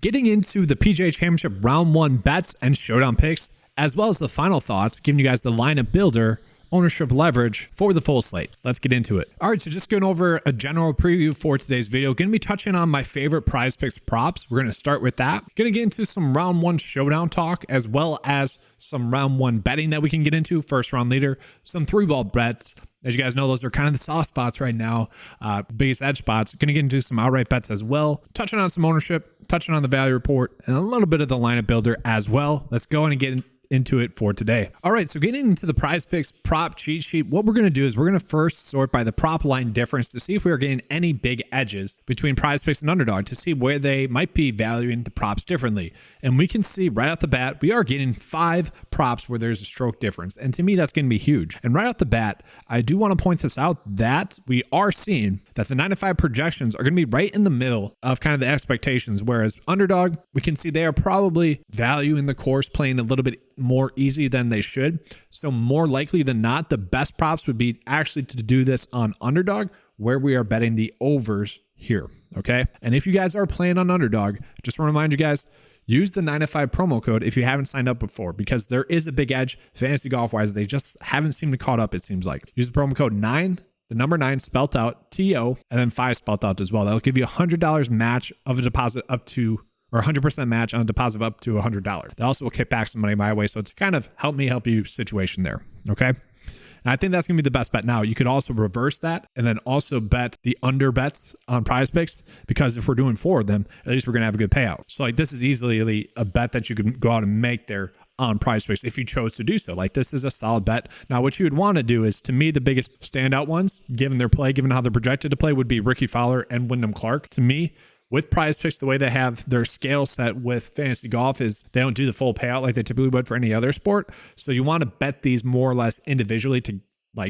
getting into the PGA Championship round 1 bets and showdown picks, as well as the final thoughts, giving you guys the lineup builder, ownership leverage for the full slate. Let's get into it. All right, so just going over a general preview for today's video. Going to be touching on my favorite prize picks props. We're going to start with that. Going to get into some round 1 showdown talk, as well as some round 1 betting that we can get into. First round leader, some 3-ball bets. As you guys know, those are kind of the soft spots right now, biggest edge spots. Going to get into some outright bets as well. Touching on some ownership, touching on the value report, and a little bit of the lineup builder as well. Let's go and get into it for today. All right, so getting into the prize picks prop cheat sheet, what we're going to do is we're going to first sort by the prop line difference to see if we are getting any big edges between prize picks and underdog to see where they might be valuing the props differently. And we can see right off the bat, we are getting 5 props where there's a stroke difference. And to me, that's going to be huge. And right off the bat, I do want to point this out that we are seeing that the 9 to 5 projections are going to be right in the middle of kind of the expectations. Whereas underdog, we can see they are probably valuing the course playing a little bit more easy than they should. So more likely than not, the best props would be actually to do this on underdog, where we are betting the overs here. Okay. And if you guys are playing on underdog, just want to remind you guys, use the 9 to 5 promo code if you haven't signed up before, because there is a big edge fantasy golf wise. They just haven't seemed to caught up, it seems like. Use the promo code 9, the number 9 spelt out, TO, and then 5 spelt out as well. That'll give you $100 match of a deposit up to, or 100% match on a deposit up to $100. They also will kick back some money my way. So it's kind of help me help you situation there. Okay. And I think that's going to be the best bet. Now, you could also reverse that and then also bet the under bets on prize picks, because if we're doing 4 of them, at least we're going to have a good payout. So like this is easily a bet that you can go out and make there on prize picks if you chose to do so. Like this is a solid bet. Now, what you would want to do is, to me, the biggest standout ones, given their play, given how they're projected to play, would be Ricky Fowler and Wyndham Clark. To me, with prize picks, the way they have their scale set with fantasy golf is they don't do the full payout like they typically would for any other sport. So you want to bet these more or less individually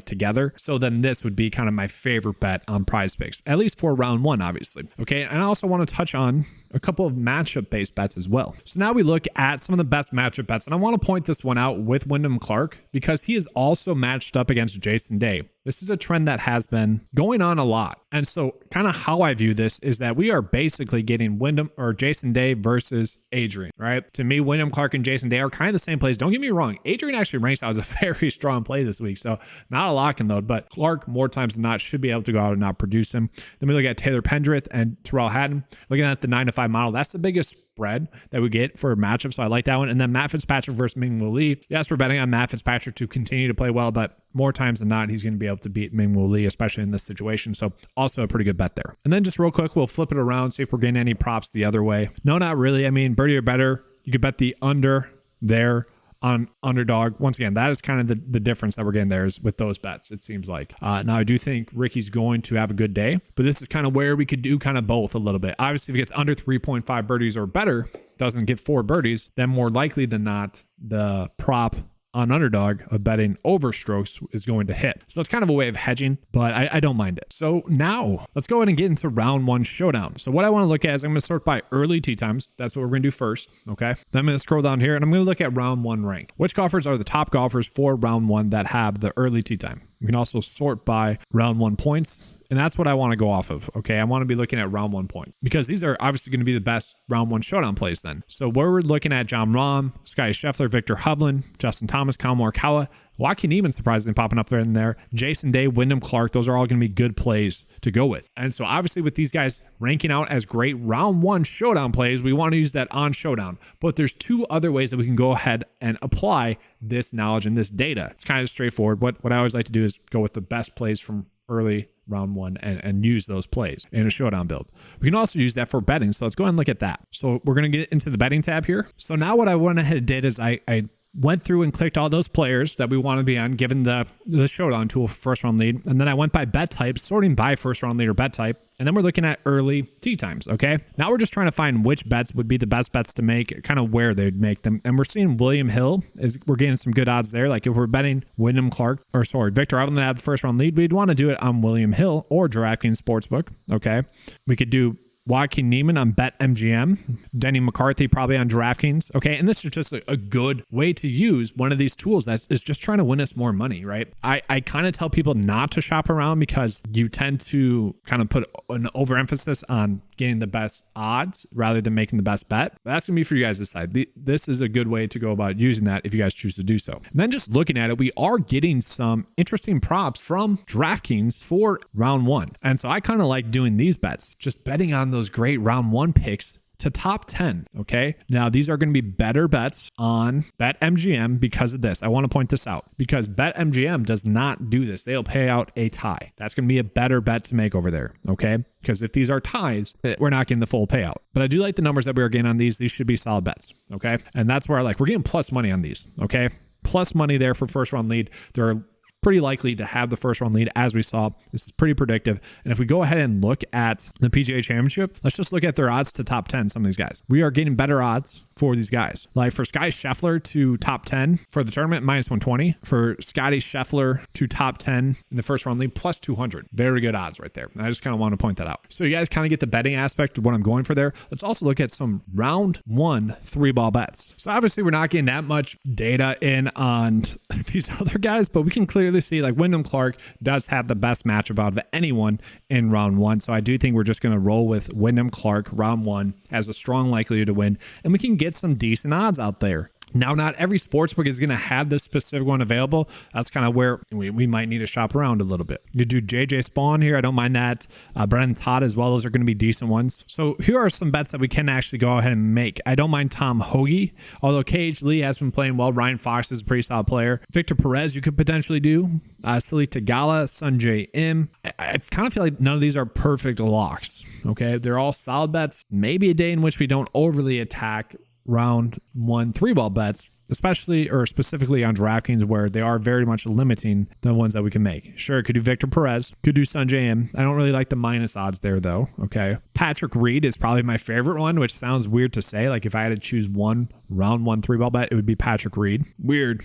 together. So then this would be kind of my favorite bet on prize picks, at least for round 1, obviously. Okay. And I also want to touch on a couple of matchup based bets as well. So now we look at some of the best matchup bets. And I want to point this one out with Wyndham Clark, because he is also matched up against Jason Day. This is a trend that has been going on a lot. And so kind of how I view this is that we are basically getting Wyndham or Jason Day versus Adrian, right? To me, Wyndham Clark and Jason Day are kind of the same plays. Don't get me wrong. Adrian actually ranks out as a very strong play this week. So not a lock and load, but Clark more times than not should be able to go out and not produce him. Then we look at Taylor Pendrith and Terrell Hatton. Looking at the 9 to 5 model, that's the biggest spread that we get for a matchup. So I like that one. And then Matt Fitzpatrick versus Ming-Woo Lee. Yes, we're betting on Matt Fitzpatrick to continue to play well, but more times than not, he's going to be able to beat Ming-Woo Lee, especially in this situation. So also a pretty good bet there. And then just real quick, we'll flip it around, see if we're getting any props the other way. No, not really. I mean, birdie or better, you could bet the under there on underdog. Once again, that is kind of the difference that we're getting there is with those bets, it seems like. Now, I do think Ricky's going to have a good day, but this is kind of where we could do kind of both a little bit. Obviously, if he gets under 3.5 birdies or better, doesn't get 4 birdies, then more likely than not, the prop on underdog of betting over strokes is going to hit. So it's kind of a way of hedging, but I don't mind it. So now let's go ahead and get into round 1 showdown. So what I want to look at is I'm going to sort by early tee times. That's what we're going to do first. Okay. Then I'm going to scroll down here and I'm going to look at round 1 rank. Which golfers are the top golfers for round 1 that have the early tee time? We can also sort by round 1 points. And that's what I want to go off of. Okay. I want to be looking at round 1 point, because these are obviously going to be the best round 1 showdown plays then. So where we're looking at John Rahm, Scotty Scheffler, Victor Hovland, Justin Thomas, Colin Morikawa, Joaquin Neiman surprisingly popping up there and there, Jason Day, Wyndham Clark, those are all going to be good plays to go with. And so obviously with these guys ranking out as great round 1 showdown plays, we want to use that on showdown. But there's 2 other ways that we can go ahead and apply this knowledge and this data. It's kind of straightforward. What I always like to do is go with the best plays from early round 1 and use those plays in a showdown build. We can also use that for betting. So let's go ahead and look at that. So we're going to get into the betting tab here. So now what I went ahead and did is I went through and clicked all those players that we want to be on, given the showdown tool for first round lead. And then I went by bet type, sorting by first round lead or bet type. And then we're looking at early tee times. Okay. Now we're just trying to find which bets would be the best bets to make, kind of where they'd make them. And we're seeing William Hill we're getting some good odds there. Like if we're betting Wyndham Clark, Victor Hovland at the first round lead, we'd want to do it on William Hill or Draftkings Sportsbook. Okay. We could do Joaquin Neiman on BetMGM, Denny McCarthy probably on DraftKings. Okay, and this is just a good way to use one of these tools that is just trying to win us more money, right? I kind of tell people not to shop around because you tend to kind of put an overemphasis on getting the best odds rather than making the best bet. But that's gonna be for you guys to decide. This is a good way to go about using that if you guys choose to do so. And then just looking at it, we are getting some interesting props from DraftKings for round one. And so I kind of like doing these bets, just betting on those great round one picks to top 10. Okay. Now these are going to be better bets on BetMGM because of this. I want to point this out because BetMGM does not do this. They'll pay out a tie. That's going to be a better bet to make over there. Okay. Because if these are ties, we're not getting the full payout. But I do like the numbers that we are getting on these. These should be solid bets. Okay. And that's where we're getting plus money on these. Okay. Plus money there for first round lead. They're pretty likely to have the first round lead, as we saw. This is pretty predictive. And if we go ahead and look at the PGA Championship, let's just look at their odds to top 10, some of these guys. We are getting better odds for these guys. Like for Scotty Scheffler to top 10 for the tournament, minus 120. For Scotty Scheffler to top 10 in the first round lead, plus 200. Very good odds right there. And I just kind of want to point that out. So you guys kind of get the betting aspect of what I'm going for there. Let's also look at some round one 3-ball bets. So obviously we're not getting that much data in on these other guys, but we can clearly see like Wyndham Clark does have the best matchup out of anyone in round one. So I do think we're just going to roll with Wyndham Clark round one as a strong likelihood to win. And we can get some decent odds out there. Now, not every sportsbook is going to have this specific one available. That's kind of where we might need to shop around a little bit. You do JJ Spawn here. I don't mind that. Brennan Todd as well. Those are going to be decent ones. So here are some bets that we can actually go ahead and make. I don't mind Tom Hoagie, although KH Lee has been playing well. Ryan Fox is a pretty solid player. Victor Perez you could potentially do. Silly Tagala, Sunjay Im. I kind of feel like none of these are perfect locks. Okay, they're all solid bets. Maybe a day in which we don't overly attack round one 3-ball bets, especially or specifically on DraftKings, where they are very much limiting the ones that we can make. Sure, could do Victor Perez, could do Sunjay Im. I don't really like the minus odds there though. Okay. Patrick Reed is probably my favorite one, which sounds weird to say. Like if I had to choose one round one 3-ball bet, it would be Patrick Reed. Weird.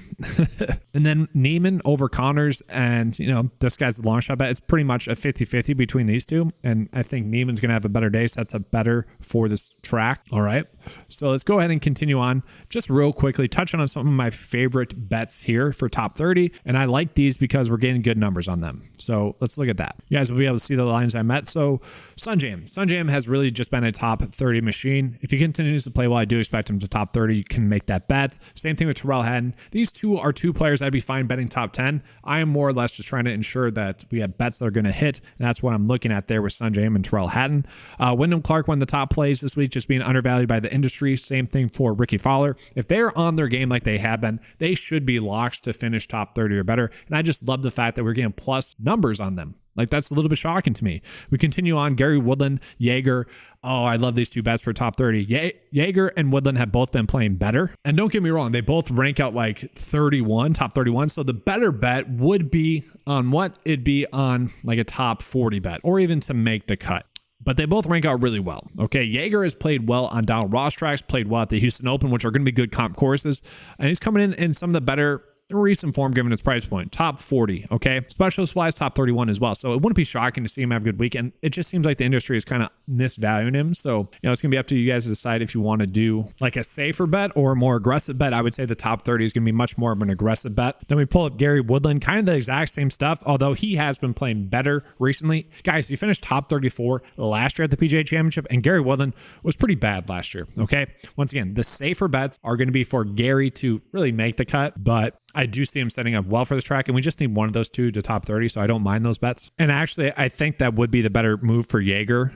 And then Neiman over Connors, and this guy's a long shot bet. It's pretty much a 50-50 between these two. And I think Neiman's going to have a better day, sets up better for this track. All right. So let's go ahead and continue on. Just real quickly, touching on some of my favorite bets here for top 30. And I like these because we're getting good numbers on them. So let's look at that. You guys will be able to see the lines I met. So Sunjay has really just been a top 30 machine. If he continues to play well, I do expect him to top 30. You can make that bet. Same thing with Terrell Hatton. These two are two players I'd be fine betting top 10. I am more or less just trying to ensure that we have bets that are going to hit. And that's what I'm looking at there with Sunjay and Terrell Hatton. Wyndham Clark won the top plays this week, just being undervalued by the industry. Same thing for Ricky Fowler. If they're on their game like they have been, they should be locks to finish top 30 or better. And I just love the fact that we're getting plus numbers on them. Like that's a little bit shocking to me. We continue on. Gary Woodland, Jaeger. Oh, I love these two bets for top 30. Jaeger and Woodland have both been playing better. And don't get me wrong, they both rank out like 31, top 31. So the better bet would be on what? It'd be on like a top 40 bet or even to make the cut. But they both rank out really well. Okay, Jaeger has played well on Donald Ross tracks, played well at the Houston Open, which are going to be good comp courses. And he's coming in some of the better recent form given his price point. Top 40, okay? Specialist wise, top 31 as well. So it wouldn't be shocking to see him have a good week. And it just seems like the industry is kind of misvaluing him. So, it's going to be up to you guys to decide if you want to do like a safer bet or a more aggressive bet. I would say the top 30 is going to be much more of an aggressive bet. Then we pull up Gary Woodland, kind of the exact same stuff, although he has been playing better recently. Guys, he finished top 34 last year at the PGA Championship, and Gary Woodland was pretty bad last year, okay? Once again, the safer bets are going to be for Gary to really make the cut, but I do see him setting up well for this track, and we just need one of those two to top 30, so I don't mind those bets. And actually, I think that would be the better move for Jaeger.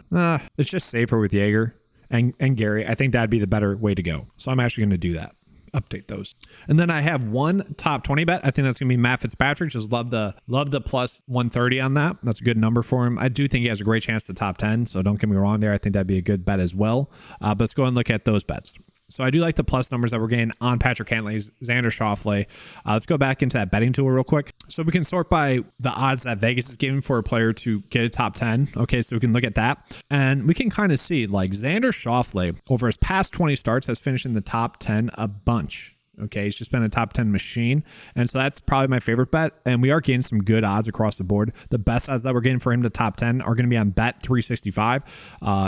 It's just safer with Jaeger and Gary. I think that'd be the better way to go. So I'm actually going to do that. Update those. And then I have one top 20 bet. I think that's going to be Matt Fitzpatrick. Just love the plus 130 on that. That's a good number for him. I do think he has a great chance to top 10, so don't get me wrong there. I think that'd be a good bet as well. But let's go and look at those bets. So I do like the plus numbers that we're getting on Patrick Cantley, Xander Schauffele. Let's go back into that betting tool real quick. So we can sort by the odds that Vegas is giving for a player to get a top 10. Okay, so we can look at that. And we can kind of see like Xander Schauffele over his past 20 starts has finished in the top 10 a bunch. Okay, he's just been a top 10 machine. And so that's probably my favorite bet. And we are getting some good odds across the board. The best odds that we're getting for him to top 10 are going to be on Bet 365.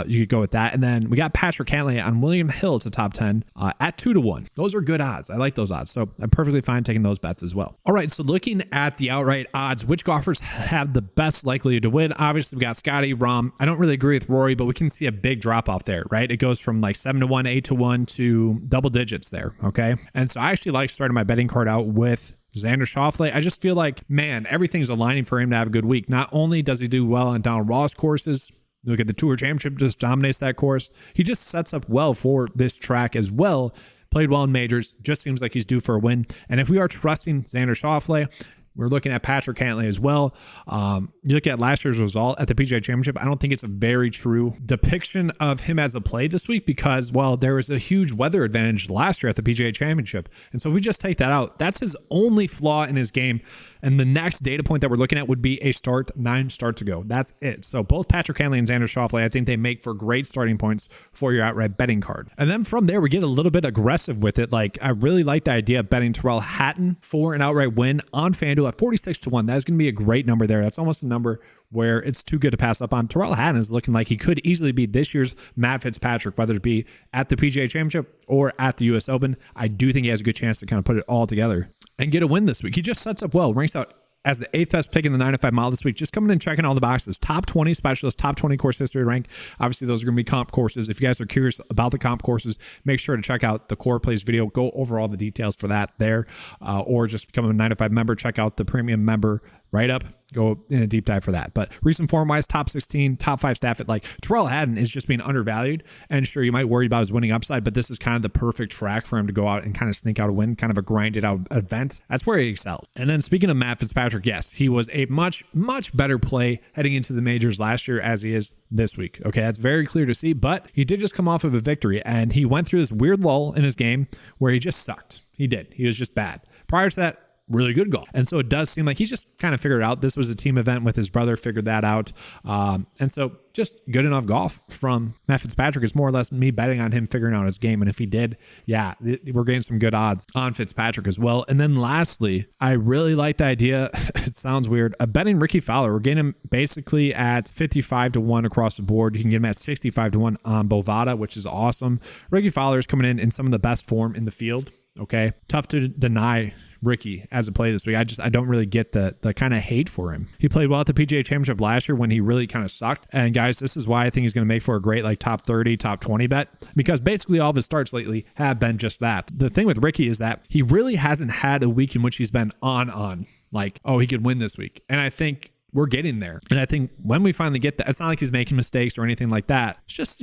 You could go with that. And then we got Patrick Cantlay on William Hill to top 10 at 2-1. Those are good odds. I like those odds. So I'm perfectly fine taking those bets as well. All right, so looking at the outright odds, which golfers have the best likelihood to win? Obviously, we got Scotty, Rahm. I don't really agree with Rory, but we can see a big drop off there, right? It goes from like 7-1, 8-1 to double digits there, okay? And so I actually like starting my betting card out with Xander Schauffele. I just feel like, man, everything's aligning for him to have a good week. Not only does he do well on Donald Ross courses, look at the Tour Championship, just dominates that course. He just sets up well for this track as well. Played well in majors, just seems like he's due for a win. And if we are trusting Xander Schauffele, we're looking at Patrick Cantlay as well. You look at last year's result at the PGA Championship, I don't think it's a very true depiction of him as a play this week because, well, there was a huge weather advantage last year at the PGA Championship. And so if we just take that out, that's his only flaw in his game. And the next data point that we're looking at would be a start, 9 starts ago. That's it. So both Patrick Cantlay and Xander Schauffele, I think they make for great starting points for your outright betting card. And then from there, we get a little bit aggressive with it. Like, I really like the idea of betting Tyrrell Hatton for an outright win on FanDuel at 46-1. That is going to be a great number there. That's almost a number where it's too good to pass up on. Tyrrell Hatton is looking like he could easily be this year's Matt Fitzpatrick, whether it be at the PGA Championship or at the US Open. I do think he has a good chance to kind of put it all together and get a win this week. He just sets up well, ranks out as the 8th best pick in the 905 mile this week, just coming in and checking all the boxes. Top 20 specialist, top 20 course history rank. Obviously, those are going to be comp courses. If you guys are curious about the comp courses, make sure to check out the Core Plays video. Go over all the details for that there, or just become a 905 member. Check out the premium member write-up. Go in a deep dive for that. But recent form-wise, top 16, top 5 staff at like Tyrrell Hatton is just being undervalued. And sure, you might worry about his winning upside, but this is kind of the perfect track for him to go out and kind of sneak out a win, kind of a grinded out event. That's where he excels. And then speaking of Matt Fitzpatrick, yes, he was a much, much better play heading into the majors last year as he is this week. Okay, that's very clear to see, but he did just come off of a victory and he went through this weird lull in his game where he just sucked. He did. He was just bad. Prior to that, really good golf. And so it does seem like he just kind of figured it out. This was a team event with his brother, figured that out. And so just good enough golf from Matt Fitzpatrick. It's more or less me betting on him figuring out his game. And if he did, yeah, we're getting some good odds on Fitzpatrick as well. And then lastly, I really like the idea. It sounds weird. Betting Ricky Fowler. We're getting him basically at 55-1 across the board. You can get him at 65-1 on Bovada, which is awesome. Ricky Fowler is coming in some of the best form in the field. Okay. Tough to deny Ricky as a play this week. I don't really get the kind of hate for him. He played well at the PGA Championship last year when he really kind of sucked. And guys, this is why I think he's going to make for a great like top 30, top 20 bet, because basically all of his starts lately have been just that. The thing with Ricky is that he really hasn't had a week in which he's been on like, oh, he could win this week. And I think we're getting there. And I think when we finally get that, it's not like he's making mistakes or anything like that. It's just,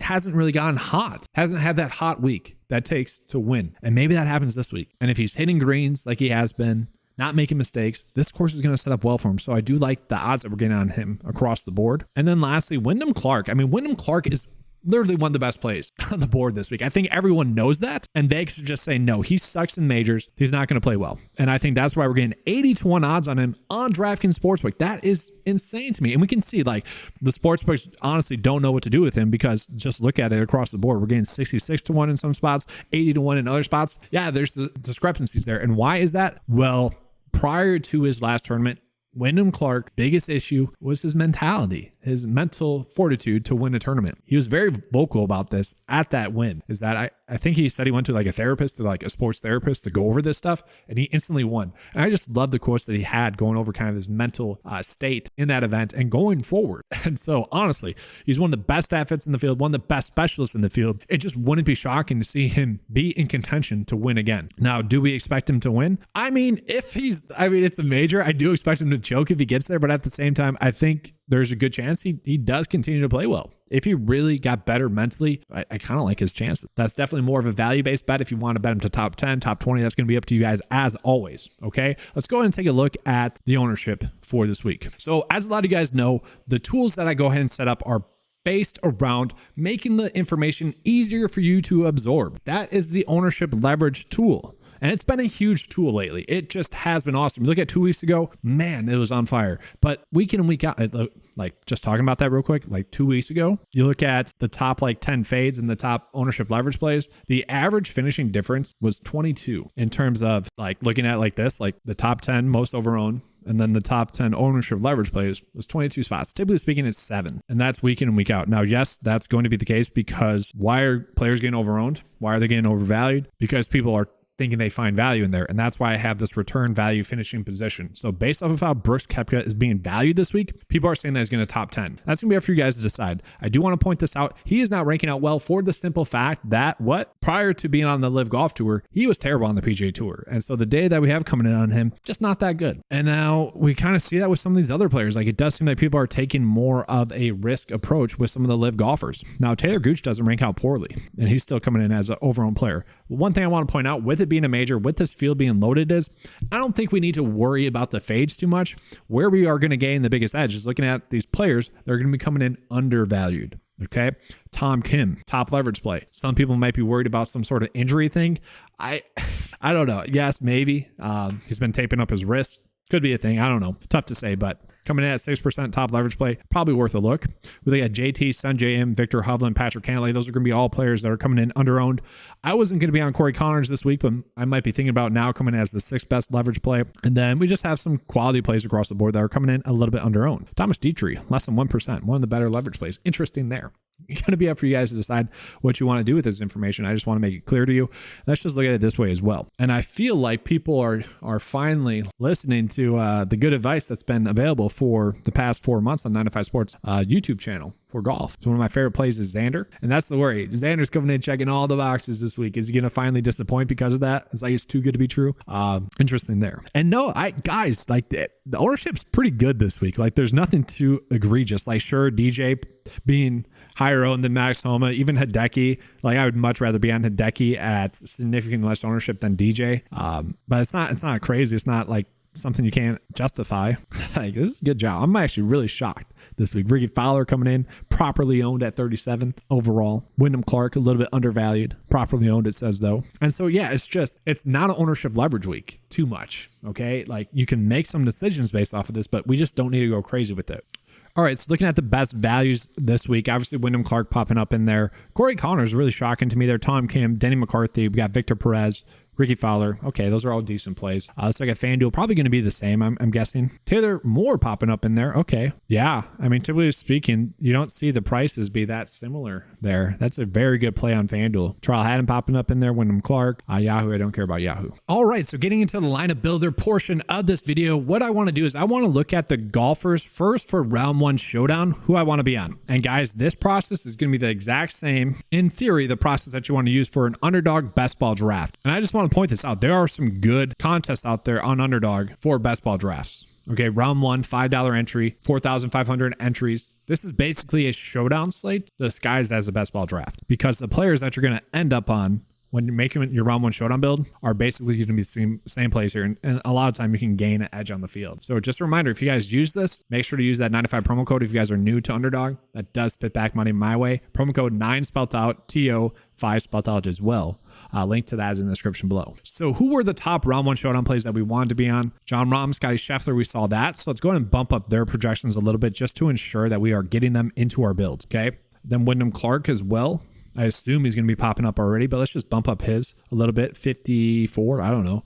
hasn't really gotten hot. Hasn't had that hot week that takes to win. And maybe that happens this week. And if he's hitting greens like he has been, not making mistakes, this course is going to set up well for him. So I do like the odds that we're getting on him across the board. And then lastly, Wyndham Clark. I mean, Wyndham Clark is literally one of the best plays on the board this week. I think everyone knows that, and Vegas is just saying, no, he sucks in majors. He's not going to play well. And I think that's why we're getting 80-1 odds on him on DraftKings Sportsbook. That is insane to me. And we can see like the sportsbooks honestly don't know what to do with him, because just look at it across the board. We're getting 66-1 in some spots, 80-1 in other spots. Yeah, there's the discrepancies there. And why is that? Well, prior to his last tournament, Wyndham Clark, biggest issue was his mentality, his mental fortitude to win a tournament. He was very vocal about this at that win, is that I think he said he went to like a therapist, to like a sports therapist to go over this stuff, and he instantly won. And I just love the course that he had going over kind of his mental state in that event and going forward. And so honestly, he's one of the best athletes in the field, one of the best specialists in the field. It just wouldn't be shocking to see him be in contention to win again. Now, do we expect him to win? I mean, it's a major. I do expect him to choke if he gets there, but at the same time, I think there's a good chance he does continue to play well. If he really got better mentally, I kind of like his chances. That's definitely more of a value-based bet. If you want to bet him to top 10, top 20, that's going to be up to you guys as always, okay? Let's go ahead and take a look at the ownership for this week. So as a lot of you guys know, the tools that I go ahead and set up are based around making the information easier for you to absorb. That is the ownership leverage tool. And it's been a huge tool lately. It just has been awesome. You look at 2 weeks ago, man, it was on fire. But week in and week out, like just talking about that real quick, like 2 weeks ago, you look at the top like 10 fades and the top ownership leverage plays, the average finishing difference was 22 in terms of like looking at like this, like the top 10 most overowned, and then the top 10 ownership leverage plays was 22 spots. Typically speaking, it's 7. And that's week in and week out. Now, yes, that's going to be the case because why are players getting overowned? Why are they getting overvalued? Because people are thinking they find value in there. And that's why I have this return value finishing position. So based off of how Brooks Koepka is being valued this week, people are saying that he's going to top 10. That's going to be up for you guys to decide. I do want to point this out. He is not ranking out well for the simple fact that prior to being on the Live Golf Tour, he was terrible on the PGA Tour. And so the data that we have coming in on him, just not that good. And now we kind of see that with some of these other players. Like it does seem like people are taking more of a risk approach with some of the Live golfers. Now, Taylor Gooch doesn't rank out poorly, and he's still coming in as an overall player. One thing I want to point out with it being a major, with this field being loaded is, I don't think we need to worry about the fades too much. Where we are going to gain the biggest edge is looking at these players that are going to be coming in undervalued. Okay. Tom Kim, top leverage play. Some people might be worried about some sort of injury thing. I don't know. Yes, maybe. He's been taping up his wrist. Could be a thing. I don't know. Tough to say, but coming in at 6% top leverage play, probably worth a look. We got JT, Sungjae Im, Victor Hovland, Patrick Cantlay. Those are going to be all players that are coming in underowned. I wasn't going to be on Corey Connors this week, but I might be thinking about now coming in as the 6th best leverage play. And then we just have some quality plays across the board that are coming in a little bit underowned. Thomas Dietrich, less than 1%, one of the better leverage plays. Interesting there. It's going to be up for you guys to decide what you want to do with this information. I just want to make it clear to you. Let's just look at it this way as well. And I feel like people are finally listening to the good advice that's been available for the past 4 months on 9 to 5 Sports YouTube channel for golf. So one of my favorite plays is Xander. And that's the worry. Xander's coming in checking all the boxes this week. Is he going to finally disappoint because of that? It's like it's too good to be true. Interesting there. And no, guys, like the ownership's pretty good this week. Like there's nothing too egregious. Like sure, DJ being higher owned than Max Homa, even Hideki. Like I would much rather be on Hideki at significantly less ownership than DJ. But it's not crazy. It's not like something you can't justify. Like this is a good job. I'm actually really shocked this week. Ricky Fowler coming in, properly owned at 37 overall. Wyndham Clark, a little bit undervalued, properly owned, it says though. And so yeah, it's not an ownership leverage week too much. Okay. Like you can make some decisions based off of this, but we just don't need to go crazy with it. All right, so looking at the best values this week, obviously Wyndham Clark popping up in there. Corey Connors really shocking to me there. Tom Kim, Denny McCarthy, we got Victor Perez, Ricky Fowler. Okay, those are all decent plays. Looks like a FanDuel, probably going to be the same, I'm guessing. Taylor Moore popping up in there. Okay, yeah. I mean, typically speaking, you don't see the prices be that similar there. That's a very good play on FanDuel. Trial Haddon popping up in there. Wyndham Clark. Yahoo, I don't care about Yahoo. All right, so getting into the lineup builder portion of this video, what I want to do is I want to look at the golfers first for round 1 showdown, who I want to be on. And guys, this process is going to be the exact same, in theory, the process that you want to use for an underdog best ball draft. And I just want to point this out. There are some good contests out there on Underdog for best ball drafts. Okay, round 1, $5 entry, 4,500 entries. This is basically a showdown slate disguised as a best ball draft because the players that you're going to end up on when you're making your round 1 showdown build are basically going to be the same players here. And a lot of time you can gain an edge on the field. So just a reminder, if you guys use this, make sure to use that 95 promo code. If you guys are new to Underdog, that does spit back money my way. Promo code 9 spelled out, TO 5 spelled out as well. Link to that is in the description below. So who were the top round 1 showdown plays that we wanted to be on? John Rahm, Scotty Scheffler, we saw that. So let's go ahead and bump up their projections a little bit just to ensure that we are getting them into our builds. Okay. Then Wyndham Clark as well. I assume he's going to be popping up already, but let's just bump up his a little bit. 54. I don't know.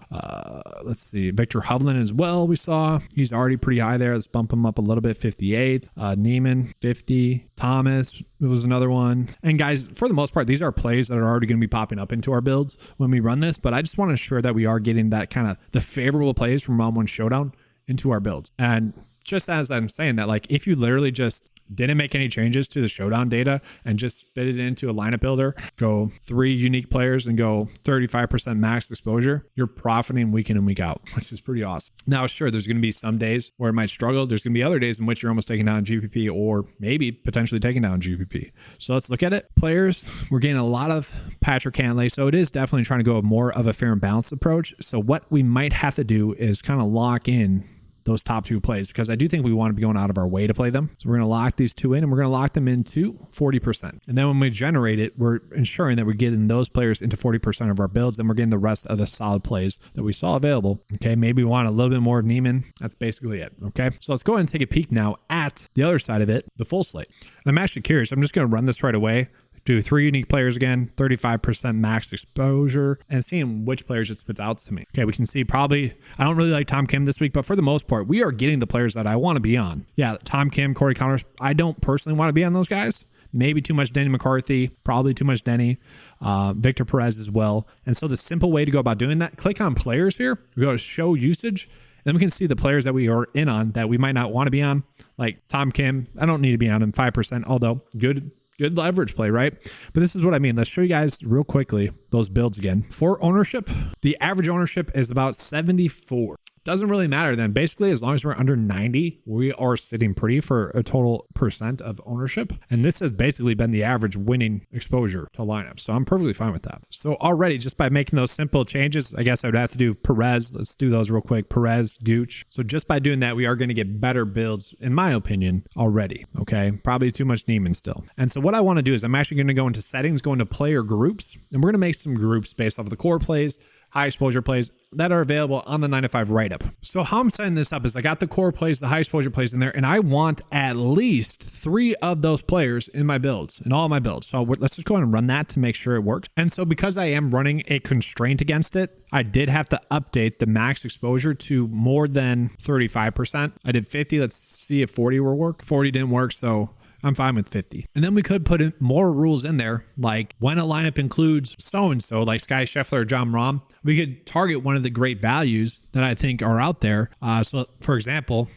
Let's see. Victor Hovland as well. We saw he's already pretty high there. Let's bump him up a little bit. 58. Neiman, 50. Thomas was another one. And guys, for the most part, these are plays that are already going to be popping up into our builds when we run this, but I just want to ensure that we are getting that kind of the favorable plays from round 1 showdown into our builds. And just as I'm saying that, like if you literally just didn't make any changes to the showdown data and just spit it into a lineup builder, go 3 unique players and go 35% max exposure, you're profiting week in and week out, which is pretty awesome. Now, sure, there's going to be some days where it might struggle. There's going to be other days in which you're almost taking down GPP or maybe potentially taking down GPP. So let's look at it. Players, we're getting a lot of Patrick Cantlay. So it is definitely trying to go more of a fair and balanced approach. So what we might have to do is kind of lock in those top 2 plays, because I do think we want to be going out of our way to play them. So we're going to lock these 2 in, and we're going to lock them into 40%. And then when we generate it, we're ensuring that we're getting those players into 40% of our builds, and we're getting the rest of the solid plays that we saw available. Okay, maybe we want a little bit more of Neiman. That's basically it. Okay, so let's go ahead and take a peek now at the other side of it, the full slate. And I'm actually curious. I'm just going to run this right away. Do 3 unique players again, 35% max exposure, and seeing which players it spits out to me. Okay, we can see probably, I don't really like Tom Kim this week, but for the most part, we are getting the players that I want to be on. Yeah, Tom Kim, Corey Connors, I don't personally want to be on those guys. Maybe too much Denny McCarthy, probably too much Denny, Victor Perez as well. And so the simple way to go about doing that, click on players here, we go to show usage, then we can see the players that we are in on that we might not want to be on. Like Tom Kim, I don't need to be on him 5%, although good leverage play, right? But this is what I mean. Let's show you guys real quickly those builds again. For ownership, the average ownership is about 74. Doesn't really matter then. Basically, as long as we're under 90, we are sitting pretty for a total percent of ownership. And this has basically been the average winning exposure to lineups. So I'm perfectly fine with that. So already, just by making those simple changes, I guess I would have to do Perez. Let's do those real quick. Perez, Gooch. So just by doing that, we are going to get better builds, in my opinion, already. Okay. Probably too much Neiman still. And so what I want to do is I'm actually going to go into settings, go into player groups, and we're going to make some groups based off of the core plays, high exposure plays that are available on the 9-to-5 write-up. So how I'm setting this up is I got the core plays, the high exposure plays in there, and I want at least 3 of those players in my builds, in all my builds. So let's just go ahead and run that to make sure it works. And so because I am running a constraint against it, I did have to update the max exposure to more than 35%. I did 50. Let's see if 40 will work. 40 didn't work, so I'm fine with 50. And then we could put in more rules in there, like when a lineup includes so-and-so, like Sky Scheffler or John Rahm, we could target one of the great values that I think are out there. So for example,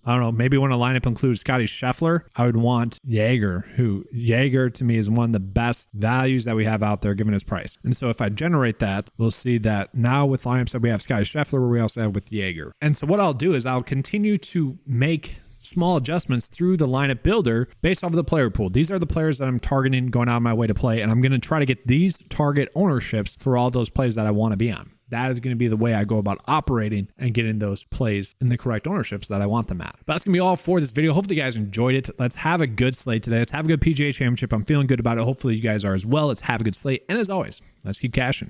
I don't know, maybe when a lineup includes Scotty Scheffler, I would want Jaeger, who Jaeger to me is one of the best values that we have out there given his price. And so if I generate that, we'll see that now with lineups that we have Scotty Scheffler, we also have with Jaeger. And so what I'll do is I'll continue to make small adjustments through the lineup builder based off of the player pool. These are the players that I'm targeting, going out of my way to play, and I'm going to try to get these target ownerships for all those plays that I want to be on. That is going to be the way I go about operating and getting those plays in the correct ownerships that I want them at. But that's going to be all for this video. Hopefully you guys enjoyed it. Let's have a good slate today. Let's have a good PGA Championship. I'm feeling good about it. Hopefully you guys are as well. Let's have a good slate. And as always, let's keep cashing.